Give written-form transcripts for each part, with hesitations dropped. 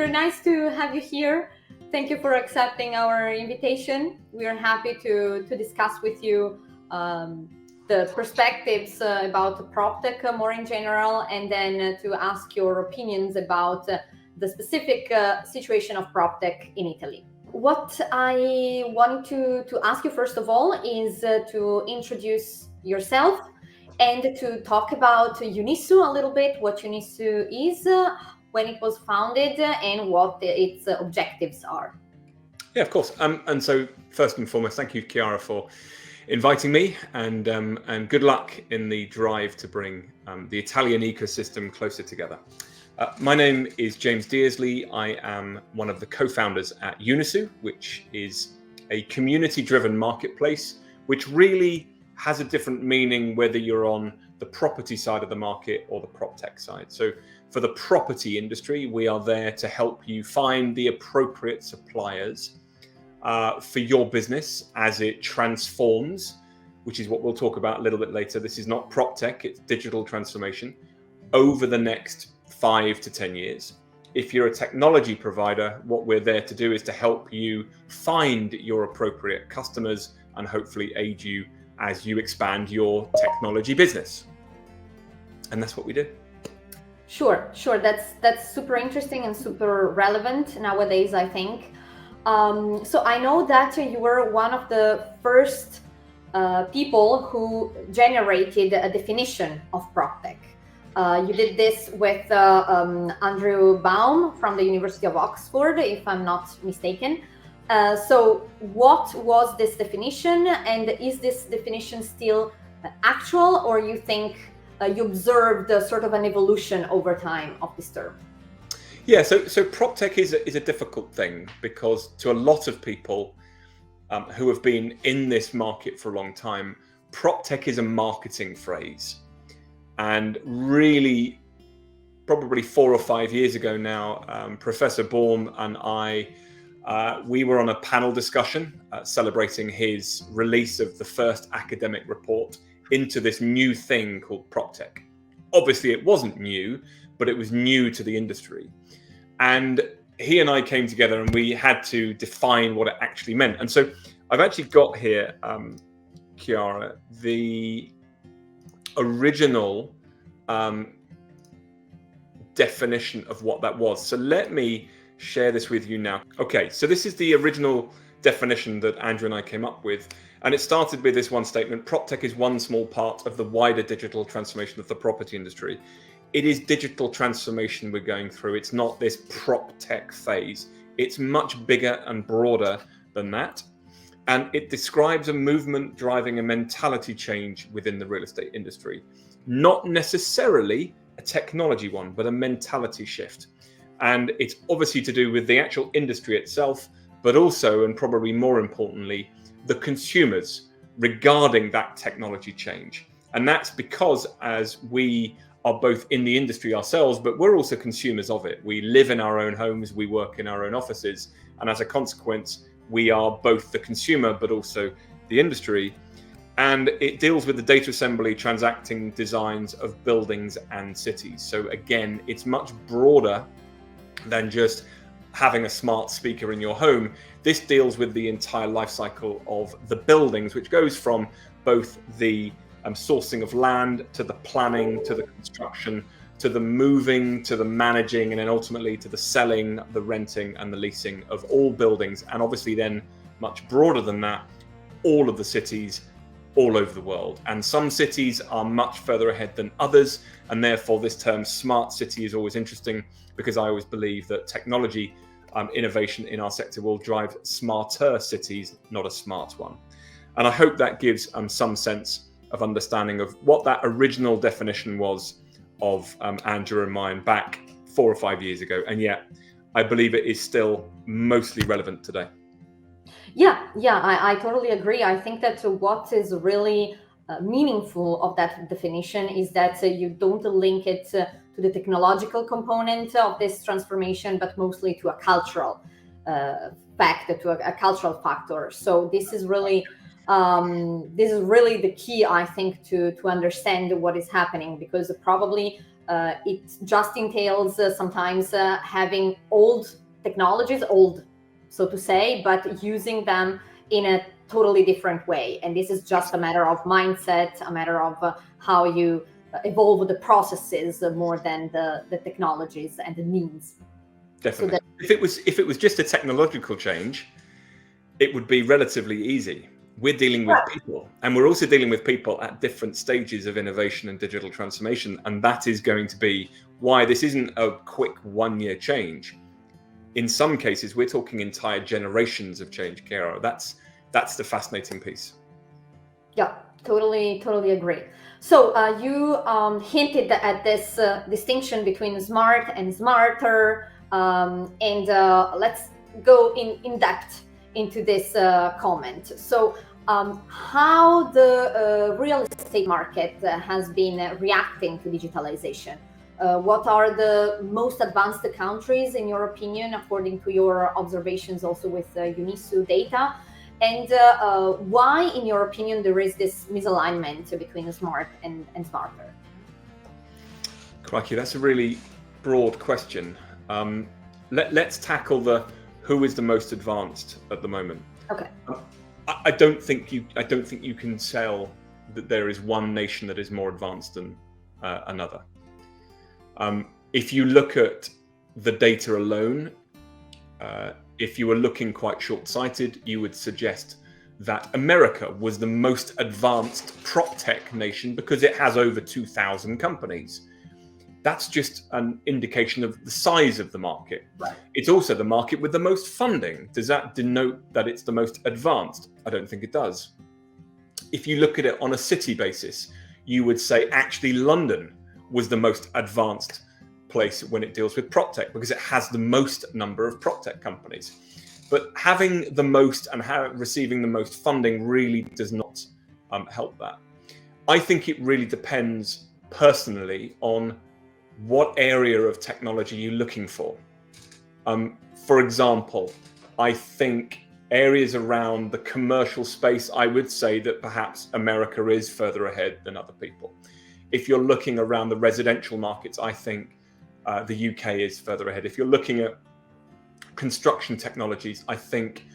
Andrew, nice to have you here. Thank you for accepting our invitation. We are happy to discuss with you the perspectives about Proptech more in general, and then to ask your opinions about the specific situation of Proptech in Italy. What I want to ask you first of all is to introduce yourself and to talk about Unissu a little bit, what Unissu is, when it was founded, and what its objectives are. Yeah, of course. And so first and foremost, thank you, Chiara, for inviting me, and good luck in the drive to bring the Italian ecosystem closer together. My name is James Dearsley. I am one of the co-founders at Unissu, which is a community-driven marketplace, which really has a different meaning whether you're on the property side of the market or the Proptech side. So for the property industry, we are there to help you find the appropriate suppliers for your business as it transforms, which is what we'll talk about a little bit later. This is not Proptech, it's digital transformation over the next 5 to 10 years. If you're a technology provider, what we're there to do is to help you find your appropriate customers and hopefully aid you as you expand your technology business. And that's what we do. Sure. That's super interesting and super relevant nowadays, I think. So I know that you were one of the first people who generated a definition of Proptech. You did this with Andrew Baum from the University of Oxford, if I'm not mistaken. So what was this definition, and is this definition still actual, or you think you observed sort of an evolution over time of this term? Yeah, so Proptech is a difficult thing, because to a lot of people who have been in this market for a long time, Proptech is a marketing phrase. And really, probably 4 or 5 years ago now, Professor Baum and I, we were on a panel discussion celebrating his release of the first academic report into this new thing called Proptech. Obviously, it wasn't new, but it was new to the industry. And he and I came together and we had to define what it actually meant. And so I've actually got here, Chiara, the original definition of what that was. So let me share this with you now. Okay, so this is the original definition that Andrew and I came up with. And it started with this one statement: Proptech is one small part of the wider digital transformation of the property industry. It is digital transformation we're going through. It's not this Proptech phase. It's much bigger and broader than that. And it describes a movement driving a mentality change within the real estate industry. Not necessarily a technology one, but a mentality shift. And it's obviously to do with the actual industry itself, but also, and probably more importantly, the consumers regarding that technology change. And that's because as we are both in the industry ourselves, but we're also consumers of it. We live in our own homes, we work in our own offices, and as a consequence, we are both the consumer, but also the industry. And it deals with the data assembly, transacting designs of buildings and cities. So again, it's much broader than just having a smart speaker in your home. This deals with the entire life cycle of the buildings, which goes from both the sourcing of land to the planning, to the construction, to the moving, to the managing, and then ultimately to the selling, the renting and the leasing of all buildings. And obviously then much broader than that, all of the cities all over the world. And some cities are much further ahead than others. And therefore this term smart city is always interesting, because I always believe that technology innovation in our sector will drive smarter cities, not a smart one. And I hope that gives some sense of understanding of what that original definition was of Andrew and mine back 4 or 5 years ago. And yet I believe it is still mostly relevant today. Yeah, I totally agree. I think that what is really meaningful of that definition is that you don't link it to the technological component of this transformation, but mostly to a cultural fact, to a cultural factor. So this is really the key, I think, to understand what is happening, because probably It just entails sometimes having old technologies, old so to say, but using them in a totally different way. And this is just a matter of mindset, a matter of how you evolve the processes more than the technologies and the means. Definitely. So if it was just a technological change, it would be relatively easy. We're dealing with people, and we're also dealing with people at different stages of innovation and digital transformation. And that is going to be why this isn't a quick 1-year change. In some cases, we're talking entire generations of change, Chiara. That's the fascinating piece. Yeah, totally agree. So you hinted at this distinction between smart and smarter, and let's go in depth into this comment. So how the real estate market has been reacting to digitalization? What are the most advanced countries, in your opinion, according to your observations also with Unissu data? And why, in your opinion, there is this misalignment between smart and smarter? Crikey, that's a really broad question. Let's tackle the who is the most advanced at the moment. Okay. I don't think you can sell that there is one nation that is more advanced than another. If you look at the data alone, if you were looking quite short-sighted, you would suggest that America was the most advanced Proptech nation because it has over 2,000 companies. That's just an indication of the size of the market. Right. It's also the market with the most funding. Does that denote that it's the most advanced? I don't think it does. If you look at it on a city basis, you would say actually London was the most advanced place when it deals with Proptech because it has the most number of Proptech companies. But having the most and receiving the most funding really does not help that. I think it really depends personally on what area of technology you're looking for. For example, I think areas around the commercial space, I would say that perhaps America is further ahead than other people. If you're looking around the residential markets, I think the UK is further ahead. If you're looking at construction technologies, I think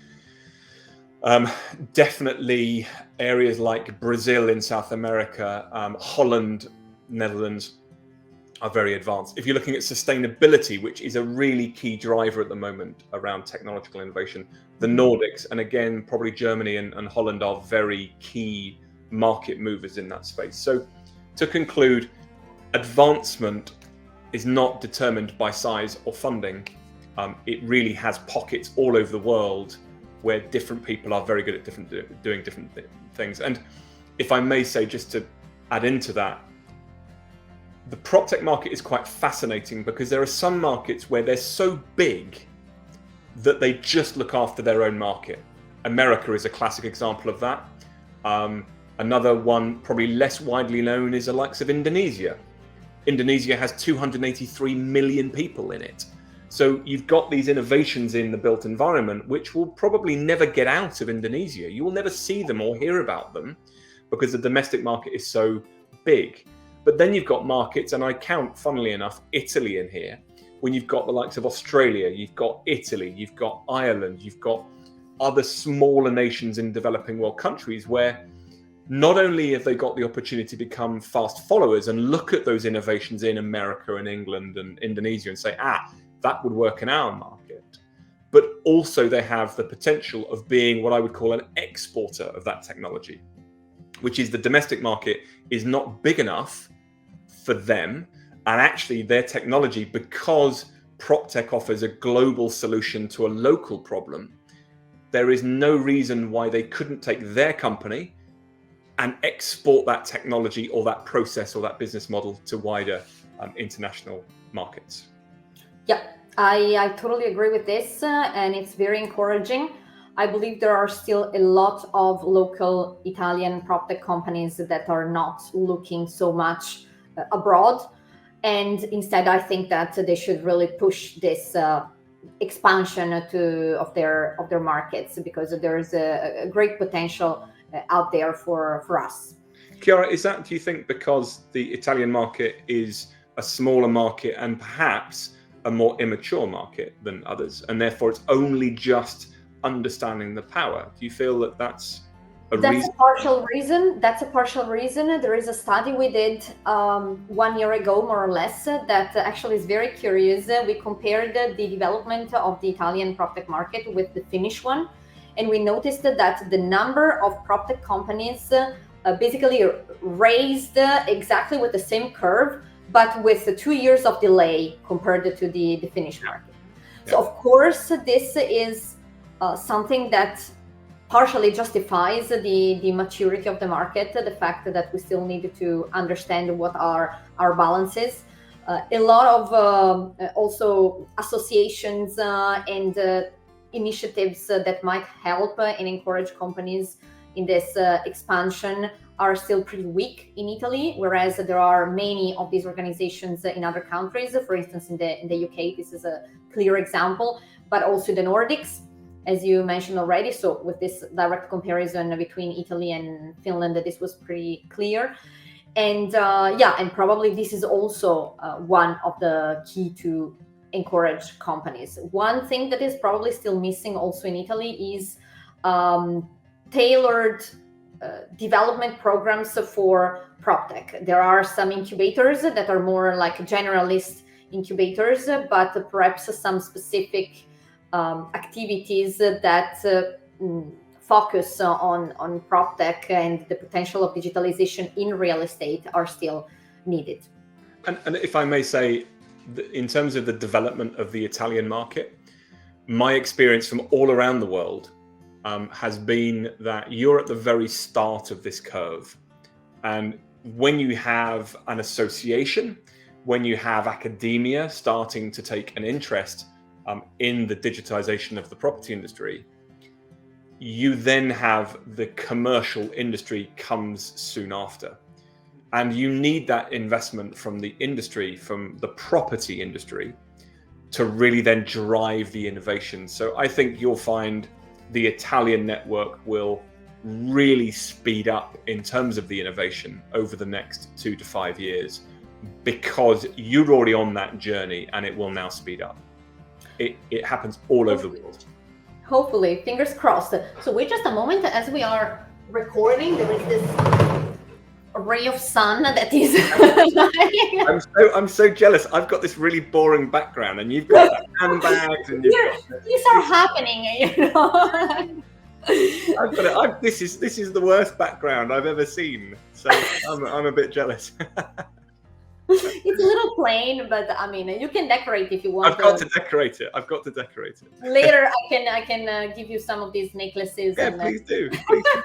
definitely areas like Brazil in South America, Holland, Netherlands are very advanced. If you're looking at sustainability, which is a really key driver at the moment around technological innovation, the Nordics, and again, probably Germany and Holland are very key market movers in that space. So to conclude, advancement is not determined by size or funding. It really has pockets all over the world where different people are very good at doing different things. And if I may say, just to add into that, the Proptech market is quite fascinating because there are some markets where they're so big that they just look after their own market. America is a classic example of that. Another one, probably less widely known, is the likes of Indonesia. Indonesia has 283 million people in it. So you've got these innovations in the built environment, which will probably never get out of Indonesia. You will never see them or hear about them because the domestic market is so big. But then you've got markets, and I count, funnily enough, Italy in here, when you've got the likes of Australia, you've got Italy, you've got Ireland, you've got other smaller nations in developing world countries where not only have they got the opportunity to become fast followers and look at those innovations in America and England and Indonesia and say, that would work in our market, but also they have the potential of being what I would call an exporter of that technology, which is the domestic market is not big enough for them. And actually their technology, because Proptech offers a global solution to a local problem, there is no reason why they couldn't take their company and export that technology or that process or that business model to wider international markets. Yeah, I totally agree with this, and it's very encouraging. I believe there are still a lot of local Italian Proptech companies that are not looking so much abroad, and instead I think that they should really push this expansion of their markets, because there's a great potential out there for us. Chiara, is that, do you think, because the Italian market is a smaller market and perhaps a more immature market than others, and therefore it's only just understanding the power. Do you feel that that's a reason? A partial reason. That's a partial reason. There is a study we did 1 year ago, more or less, that actually is very curious. We compared the development of the Italian Proptech market with the Finnish one, and we noticed that the number of Proptech companies basically raised exactly with the same curve, but with 2 years of delay compared to the Finnish market. So of course, this is something that partially justifies the maturity of the market, the fact that we still need to understand what are our balances. A lot of also associations and initiatives that might help and encourage companies in this expansion are still pretty weak in Italy, whereas there are many of these organizations in other countries. For instance, in the UK, this is a clear example, but also the Nordics, as you mentioned already. So with this direct comparison between Italy and Finland, this was pretty clear. And and probably this is also one of the key to encourage companies. One thing that is probably still missing also in Italy is tailored development programs for Proptech. There are some incubators that are more like generalist incubators, but perhaps some specific activities that focus on Proptech and the potential of digitalization in real estate are still needed. And if I may say, in terms of the development of the Italian market, my experience from all around the world has been that you're at the very start of this curve. And when you have an association, when you have academia starting to take an interest in the digitization of the property industry, you then have the commercial industry comes soon after. And you need that investment from the industry, from the property industry, to really then drive the innovation. So I think you'll find the Italian network will really speed up in terms of the innovation over the next 2 to 5 years, because you're already on that journey and it will now speed up. It happens all over the world. Hopefully, fingers crossed. So wait just a moment. As we are recording, there is this ray of sun that is I'm so jealous. I've got this really boring background and you've got the handbags and these are happening, you know. This is the worst background I've ever seen, so I'm a bit jealous. It's a little plain, but I mean, you can decorate if you want. I've got to decorate it. Later, I can give you some of these necklaces. Yeah, please do. Please do.